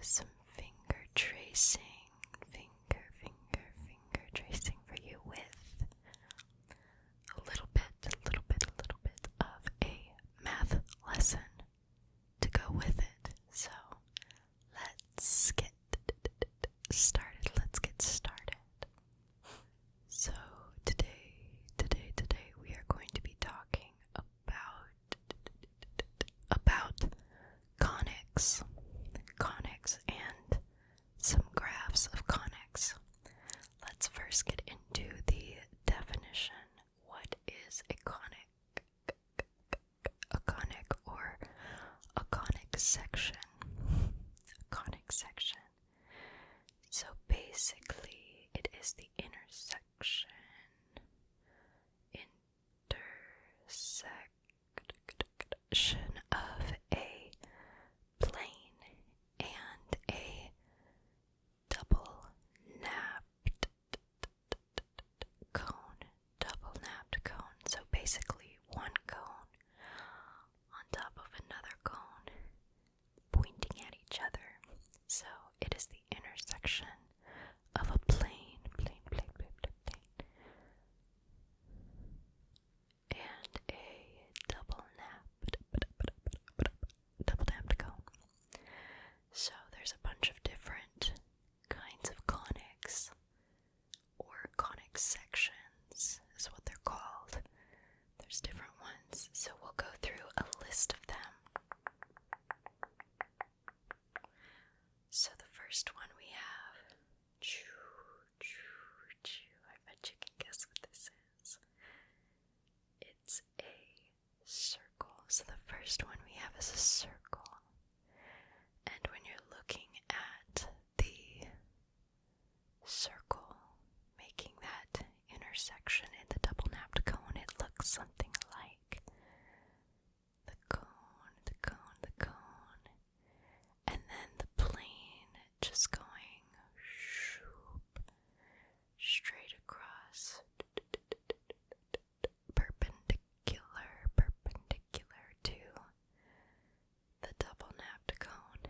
some finger tracing for you with a little bit of a math lesson to go with it. So let's get started. So today we are going to be talking about conics and some graphs of conics. Let's first get into the definition. What is a conic? A conic or a conic section. So basically it is the intersection of a plane and a double napped cone. So basically one cone on top of another cone pointing at each other. So it is the intersection of a plane and a double napped cone. So there's a bunch of different kinds of conics, or conic sections is what they're called. There's different ones, so we'll go through a list of them. So the first one we have, I bet you can guess what this is. It's a circle. So the first one we have is a circle. And when you're looking at the circle, making that intersection in the double napped cone, it looks something like the cone, and then the plane just going straight across, perpendicular to the double napped cone,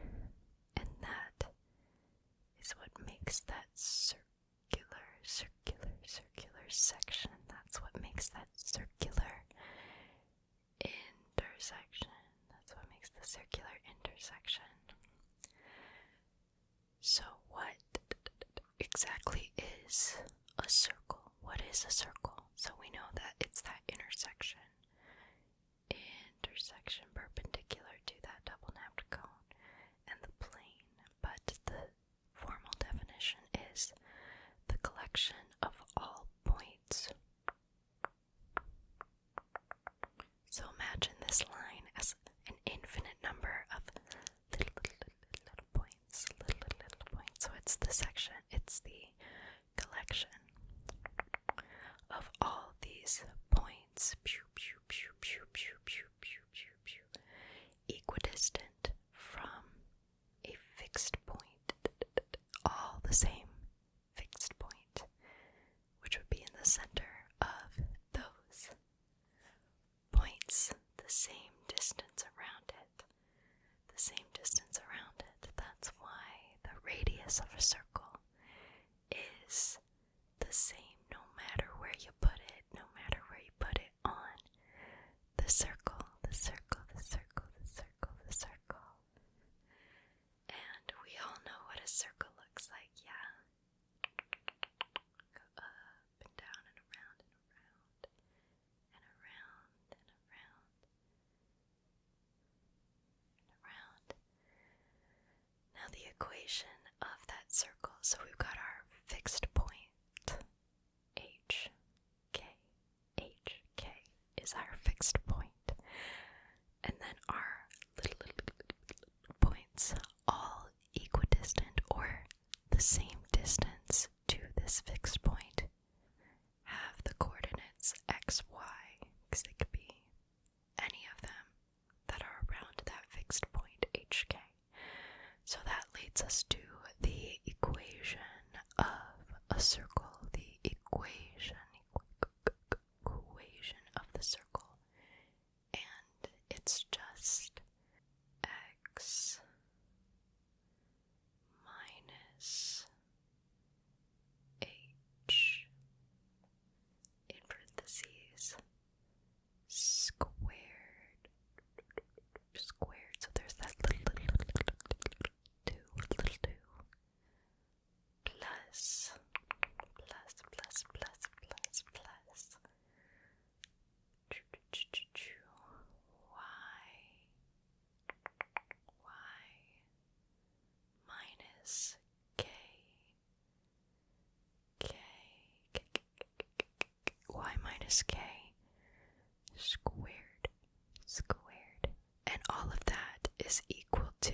and that is what makes that circular section. That's what makes that circular intersection. So what exactly is a circle? What is a circle? So we know that it's that intersection perpendicular to that double napped cone and the plane. But the formal definition is the collection of all points. So imagine this line as an infinite number of little points. So it's the section, it's the collection of all these points, equidistant from a fixed point, all the same fixed point, which would be in the center of those points, the same distance around it. That's why the radius of a circle is the same no matter where you put it on the circle. And we all know what a circle looks like, yeah? Go up and down and around and around and around and around and around. Now the equation of that circle, so we've got our fixed point, HK is our fixed point, and then our little points, all equidistant or the same distance to this fixed point, have the coordinates x, y, because they could be any of them that are around that fixed point, HK. So that leads us to the equation of a circle, the equation of the circle, and it's just x minus k squared, and all of that is equal to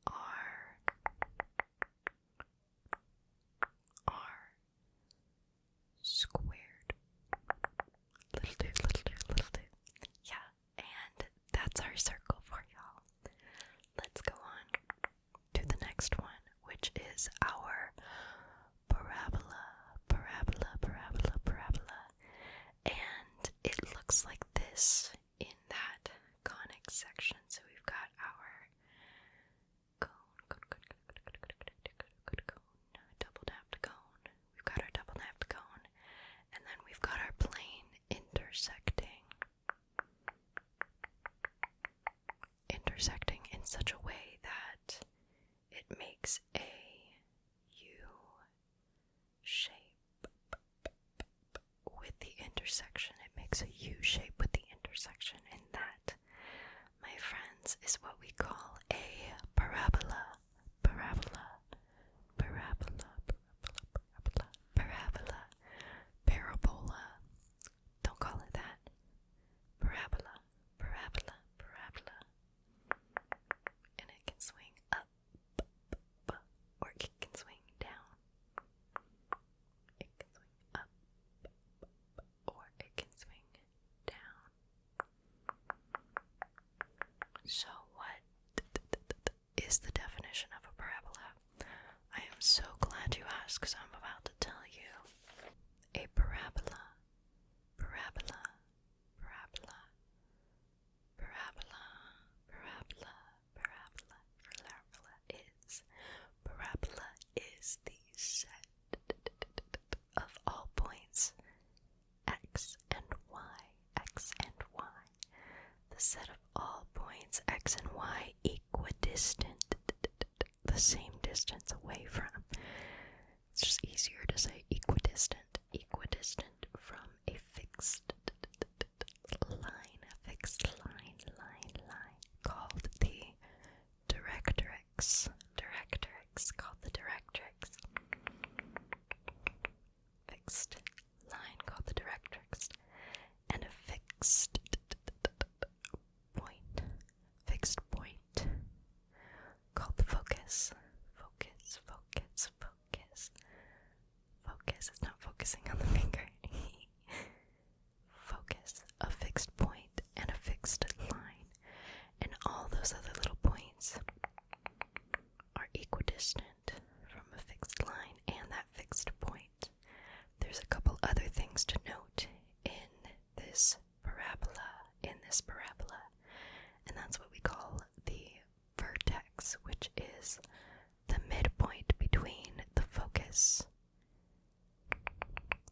r squared. Little 2. Yeah, and that's our circle for y'all. Let's go on to the next one, which is our parabola. And it looks like this in that conic section. So we've got our cone, double tapped cone. We've got our double tapped cone, and then we've got our plane intersecting in such a way that it makes a U shape with the intersection. It makes a U shape with the intersection, and that, my friends, is what we call a parabola. Parabola. Don't call it that. Parabola. And it can swing up, or it can swing down. It can swing up, or it can swing down. So what is the definition of a parabola? I am so glad you asked, because I'm about to tell you. A parabola is the set of all points x and y. The set of all points x and y equidistant, the same distance away from. It's just easier to say equidistant from a fixed line, called the directrix. Fixed line called the directrix, and a fixed point called the focus. Focus is not focusing on the finger. Focus, a fixed point and a fixed line, and all those other little points are equidistant from a fixed line and that fixed point. There's a couple other things to note in this parabola, and that's what we call the vertex, which is the midpoint between the focus,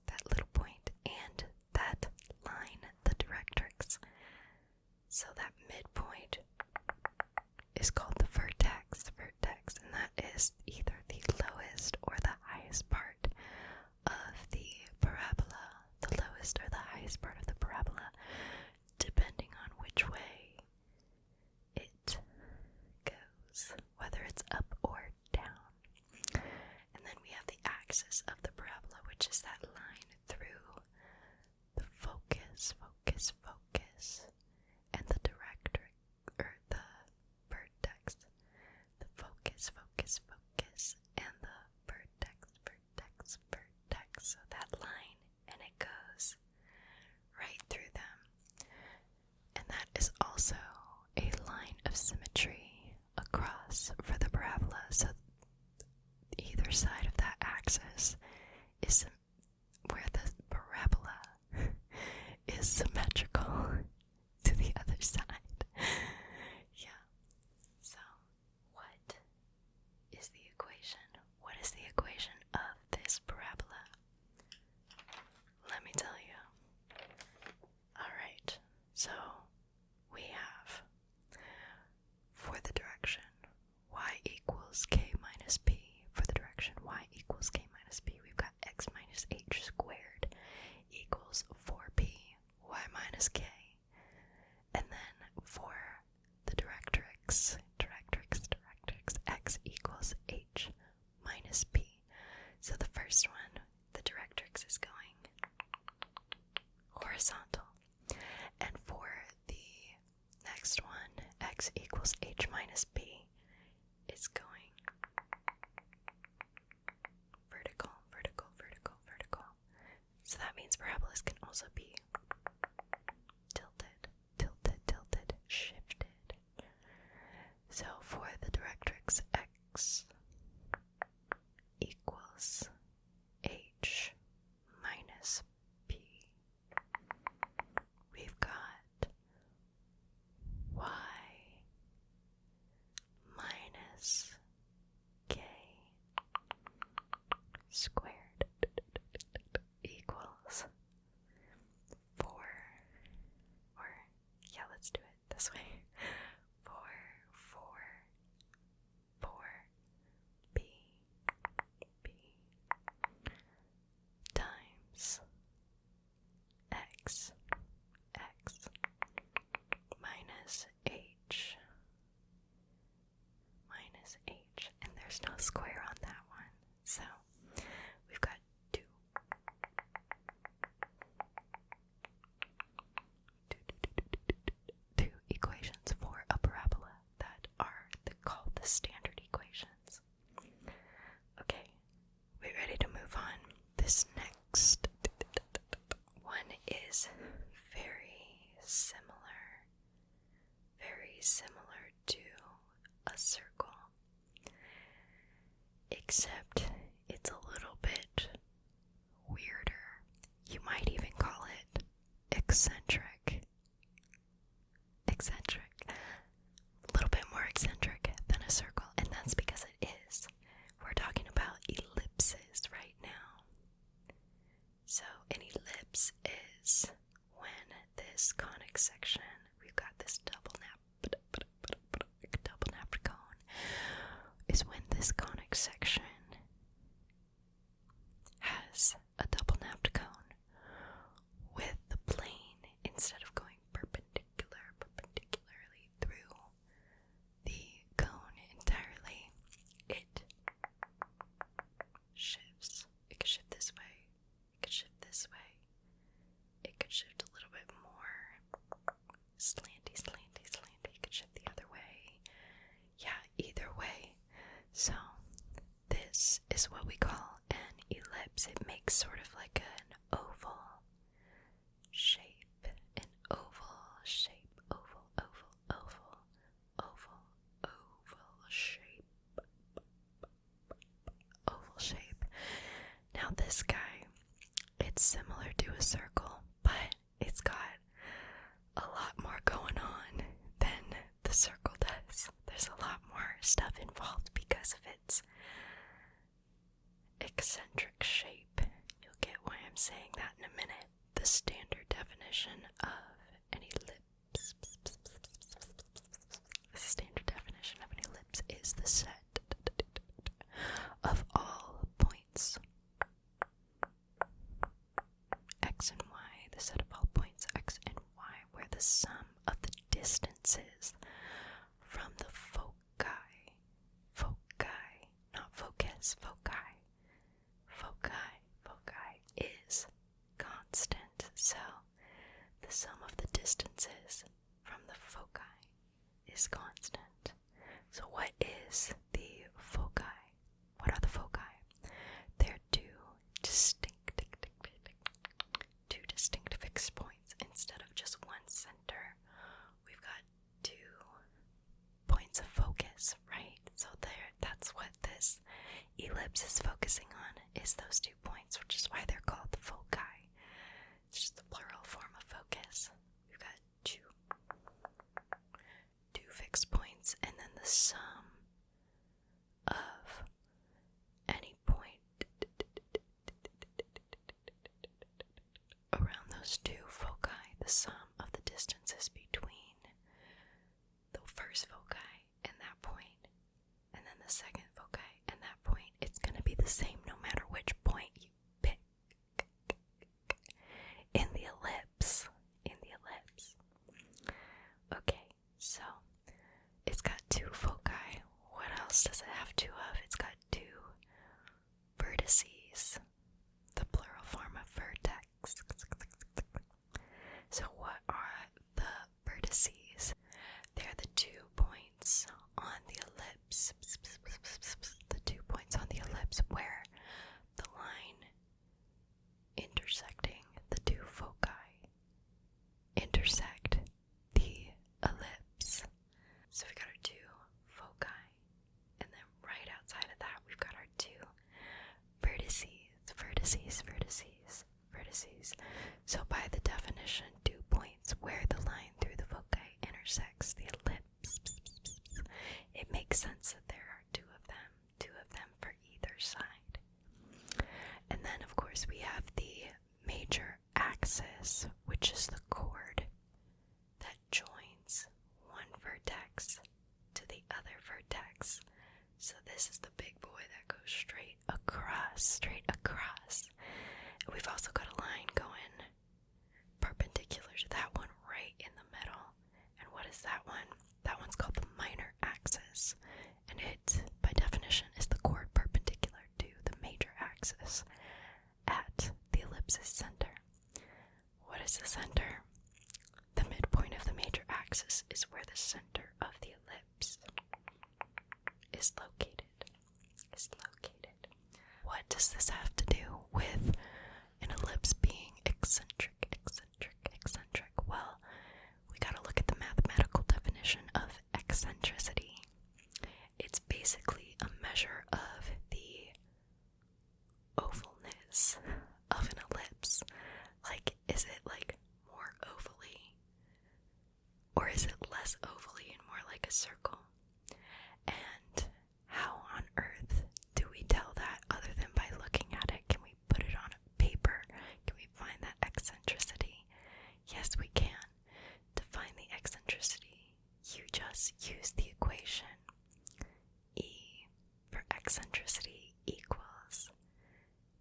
that little point, and that line, the directrix. So that midpoint is called the vertex, and that is either the lowest or the highest part of the parabola, the lowest or the highest part of the parabola, depending on which way it goes, whether it's up or down. And then we have the axis of the parabola, which is that line through the focus, and the directrix, or the vertex. The focus, and the vertex. So that line, and it goes right through them. And that is also a line of symmetry across for the parabola. So either side of that axis is where the parabola is symmetrical to the other side. Yeah. So what is the equation? What is the equation of this parabola? Let me tell you. Alright, so we have, for the direction y equals k minus p, for the direction y equals k minus p, we've got x minus h squared equals 4p y minus k. And then for the directrix, x equals h minus p. So the first x equals h minus b is going vertical, vertical, vertical, vertical. So that means parabolas can also be tilted, tilted, tilted, shifted. So for the directrix x equals h minus p, we've got y minus k squared equals 4, or yeah, let's do it this way. 4 b times x minus h, and there's no square on that one, so we've got 2 equations for a parabola that are called the standard equations. Okay, we ready to move on? This next one is very similar to a circle, except it's a little bit weirder. You might even call it eccentric. A little bit more eccentric than a circle, and that's because it is. We're talking about ellipses right now. So an ellipse is when this conic section, we've got this double napped cone, is when this conic section has a double napped cone with the plane, instead of going perpendicularly through the cone entirely, it shifts. It could shift this way, it could shift this way, it could shift a little bit more slanty, it could shift the other way. Yeah, either way. So this is what we call an ellipse. It makes sort of like an oval shape, oval shape. Now this guy, it's similar to a circle, but it's got a lot more going on than the circle does. There's a lot more stuff involved because of its eccentric shape. You'll get why I'm saying that in a minute. The standard definition of an ellipse, is the set of all points x and y, the set of all points x and y, where the sum of the distances from the foci, not focus, foci is constant. So the sum of the distances from the foci is constant. So what is the foci? What are the foci? They're two distinct fixed points. Instead of just one center, we've got 2 points of focus, right? So that's what this ellipse is focusing on, is those 2 points, which is why they're called the foci. It's just the plural form of focus. We've got two fixed points, and then the sum of any point around those 2 foci, the sum of the distances between the first foci and that point, and then the second foci and that point, it's going to be the same no matter which point you pick in the ellipse. Okay, so it's got 2 foci. What else does it have 2 of? It's got 2 vertices, the plural form of vertex. So what intersects the ellipse. It makes sense that there are two of them for either side. And then, of course, we have the major axis, which is the chord that joins one vertex to the other vertex. So this is the big boy that goes straight across. We've also got a line going perpendicular to that one right in the middle. And what is that one? That one's called the minor axis. And it, by definition, is the chord perpendicular to the major axis at the ellipse's center. What is the center? The midpoint of the major axis is where the center of the ellipse is located. What does this have to do with an ellipse being eccentric? Well, we gotta look at the mathematical definition of eccentricity. It's basically a measure of the ovalness of an ellipse. Like, is it like more ovally? Or is it less ovally and more like a circle? And how on earth do we tell that other than by looking at it? Can we put it on a paper? Can we find that eccentricity? Yes, we can. To find the eccentricity, you just use the equation. E for eccentricity equals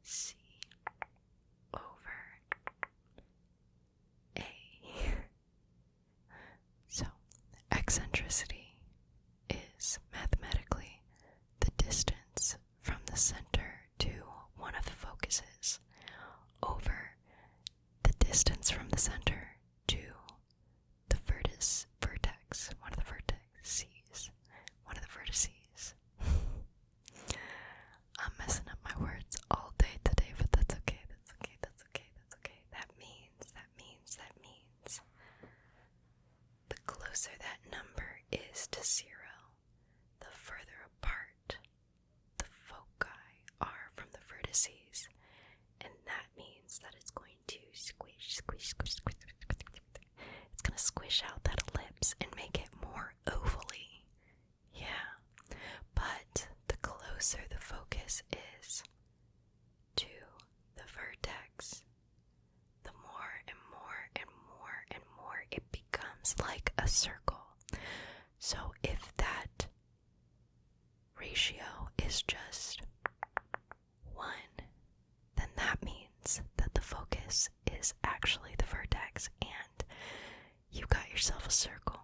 C over A. So, eccentricity is mathematically the distance from the center to one of the focuses over the distance from the center to the vertex, one of the vertices. I'm messing up my words all day today, but that's okay. That means the closer that number is to 0, the further apart the foci are from the vertices, and that means that it's going to squish. It's going to squish out that ellipse and make it more ovally. Yeah, but the closer the focus is to the vertex, the more and more it becomes like a circle. So if that ratio is just 1, then that means that the focus is actually the vertex, and you got yourself a circle,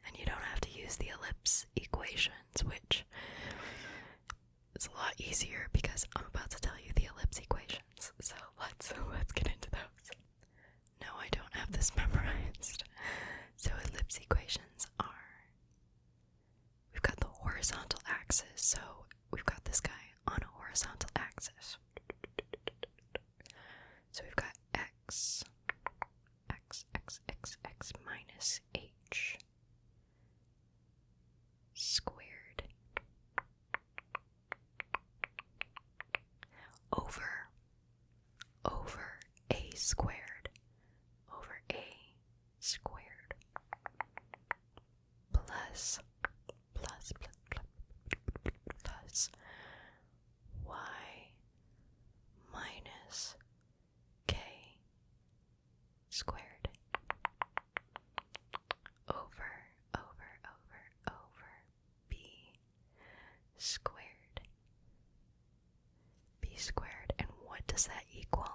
and you don't have to use the ellipse equations, which is a lot easier because I'm about to tell you the ellipse equations. So let's get into those. No, I don't have this memorized. So ellipse equations are, we've got the horizontal axis, so we've got this guy on a horizontal axis. So we've got x minus h squared over a squared plus y minus k squared over b squared. And what does that equal?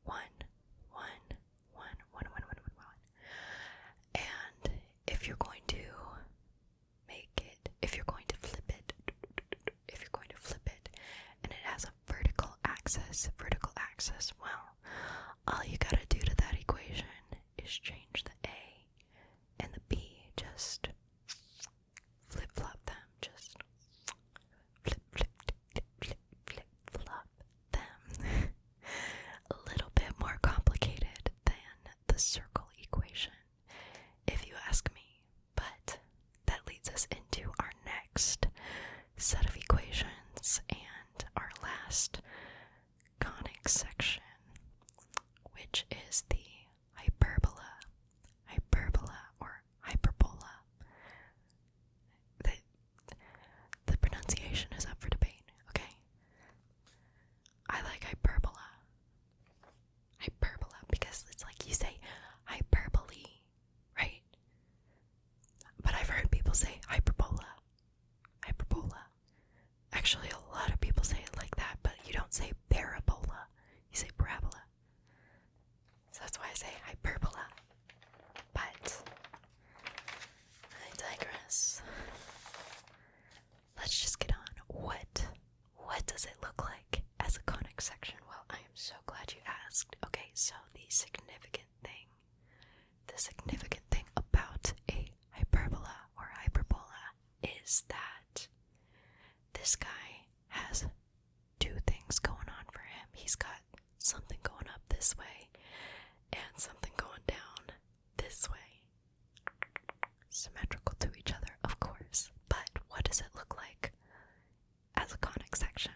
1. And if you're going to flip it, and it has a vertical axis, well, all you gotta do to that equation is change the A and the B, just flip-flop them, flip-flop them. say hyperbola. Hyperbola. Actually, a lot of people say it like that, but you don't say parabola. You say parabola. So that's why I say hyperbola. But I digress. Let's just get on. What does it look like as a conic section? Well, I am so glad you asked. Okay, so the significant thing about a hyperbola or hyperbola is that this guy has two things going on for him. He's got something going up this way and something going down this way. Symmetrical to each other, of course. But what does it look like as a conic section?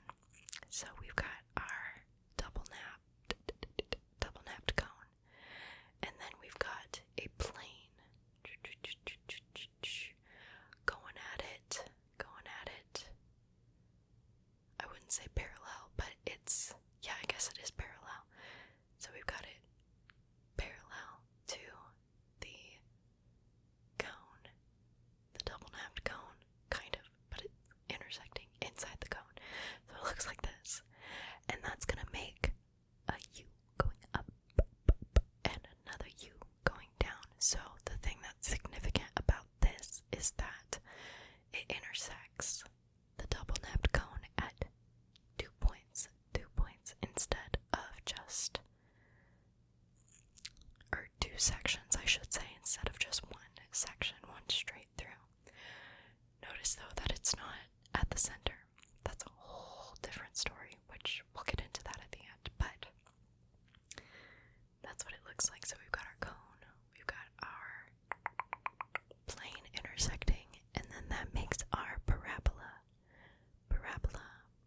So we've got our double napped cone, and then we've got a plane going at it. I wouldn't say parallel, but it's, yeah, I guess it is parallel. So we've got it parallel to the cone, the double napped cone, kind of, but it's intersecting inside the cone. So it looks like this. And that's gonna make a U going up and another U going down. So the thing that's significant about this is that it intersects the double napped cone at 2 points instead of just, or 2 sections, I should say, instead of just one section, one straight through. Notice though that it's not at the center. That's a whole different story, which we'll get into that at the end, but that's what it looks like. So we've got our cone, we've got our plane intersecting, and then that makes our parabola,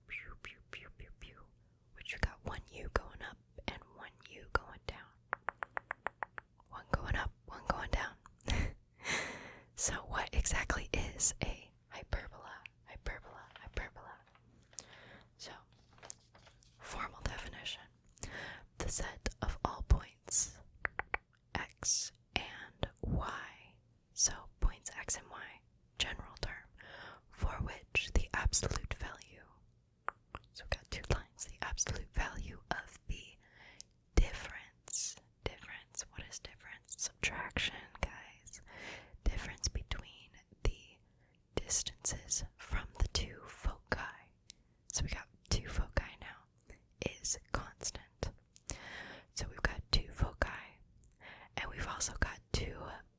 pew, pew, pew, pew, pew, which you got one U going up and one U going down. One going up, one going down. So what exactly is a hyperbola? So, formal definition. The set of all points x and y. So points x and y, general term, for which the absolute value, so we've got 2 lines, the absolute value of the difference. What is difference? Subtraction, guys. Difference between the distances from the 2 foci. So we got 2 foci now, is constant. So we've got 2 foci, and we've also got 2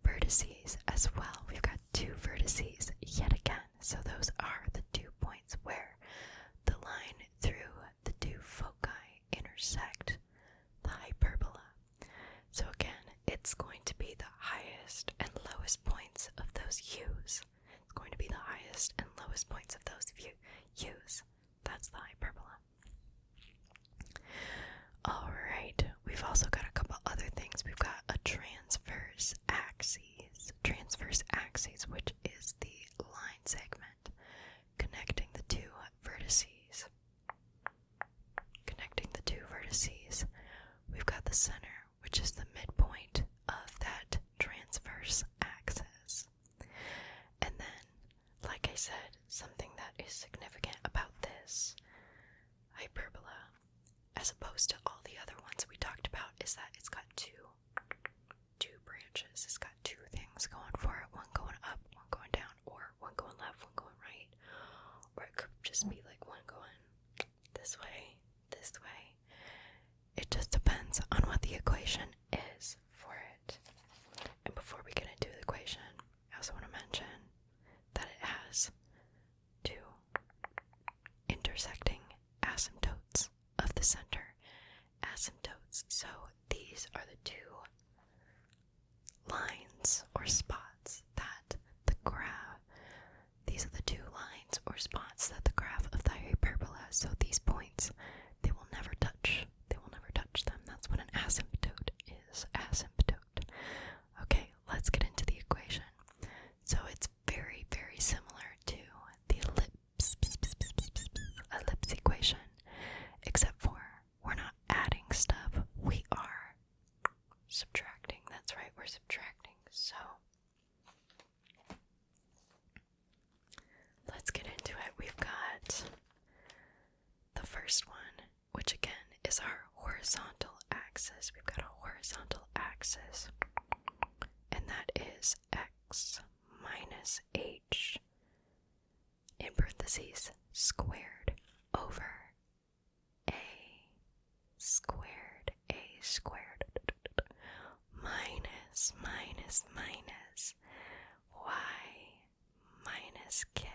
vertices as well. We've got 2 vertices yet again. So those are the 2 points where the line through the 2 foci intersect the hyperbola. So again, it's going to be the highest and lowest points of those U's. It's going to be the highest and lowest points of those U's. That's the hyperbola. Alright, we've also got a couple other things. We've got a transverse axis, which is the line segment connecting the 2 vertices. We've got the center, which is the midpoint of that transverse axis. And then, like I said, something that is significant about this hyperbola, as opposed to all the other ones we talked about, is that it's got two branches. It's got 2 things going for it, one going up, one going down, or one going left, one going right. Or it could just be like one going this way. It just depends on what the equation is for it. And before we get into the equation, I also want to mention that it has 2 intersecting asymptotes of the center. Asymptotes. So these are the 2 lines or spots that the graph, these are the 2 lines or spots that the graph of the hyperbola, so these points, they will never touch them. That's what an asymptote is. Asymptote. Okay, let's get into the equation. So it's very, very similar to the ellipse equation, except for we're not adding stuff, we are subtracting. That's right, we're subtracting. So let's get into it. We've got the first one, which again is our horizontal axis. We've got a horizontal axis, and that is x minus h in parentheses squared over a squared minus y minus k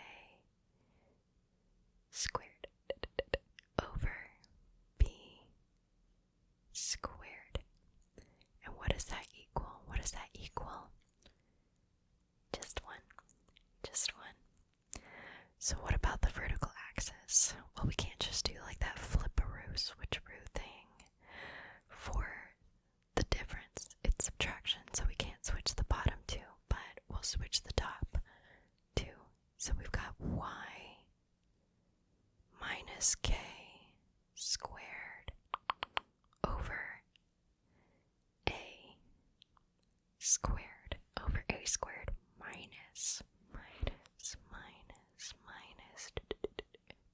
squared over b squared. And what does that equal? What does that equal? Just one. So what about the vertical axis? Well, we can't just do like that flipperoo, switcheroo thing for the difference. It's subtraction, so we can't switch the bottom two, but we'll switch the top two. So we've got y minus k squared over a squared over a squared minus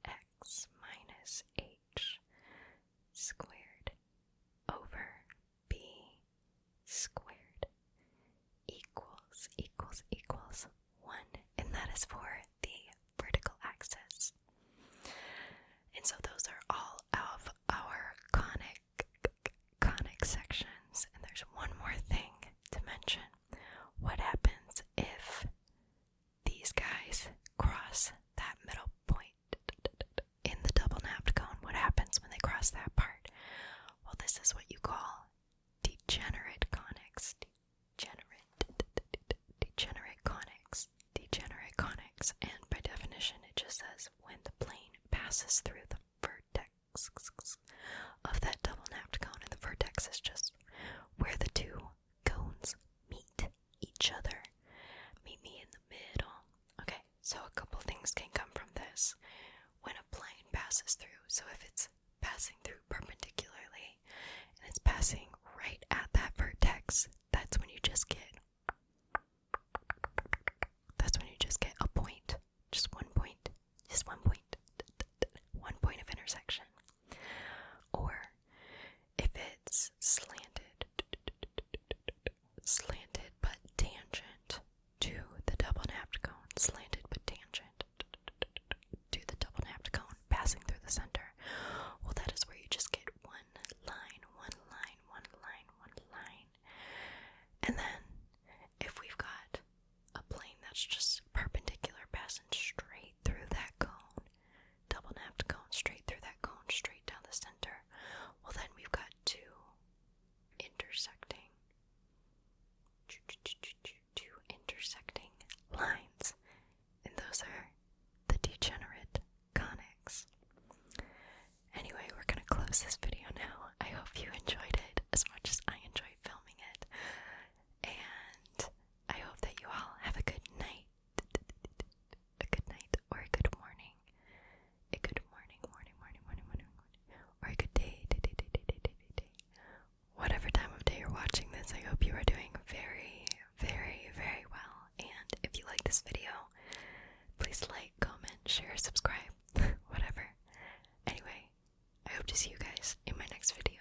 x minus h squared over b squared equals 1. And that is for the vertical axis. And so those are all of our conic sections. And there's one more thing to mention. What happens if these guys cross that middle point in the double napped cone? What happens when they cross that part? Well, this is what you call degenerate conics. Degenerate conics. And by definition, it just says when the plane passes through the vertex of that double napped cone, and the vertex is just where the two cones meet each other. Meet me in the middle. Okay, so a couple things can come from this. When a plane passes through, so if it's passing through perpendicularly and it's passing right at that vertex, that's when you just get a point. Just one point of intersection. Or if it's slanted but tangent to the double napped cone, passing through the center, well, that is where you just get one line. And then if we've got a plane that's just perpendicular, passing straight through that cone, double napped cone, straight through that cone, straight down the center, well, then we've got two intersecting lines, and those are the degenerate conics. Anyway, we're gonna close this video now. I hope you enjoyed it as much as I enjoyed filming it, and I hope that you all have a good night, or a good morning, or a good day. Whatever time of day you're watching this, I hope you are doing very, very, very well. And if you like this video, please like, comment, share, subscribe, whatever. Anyway, I hope to see you guys in my next video.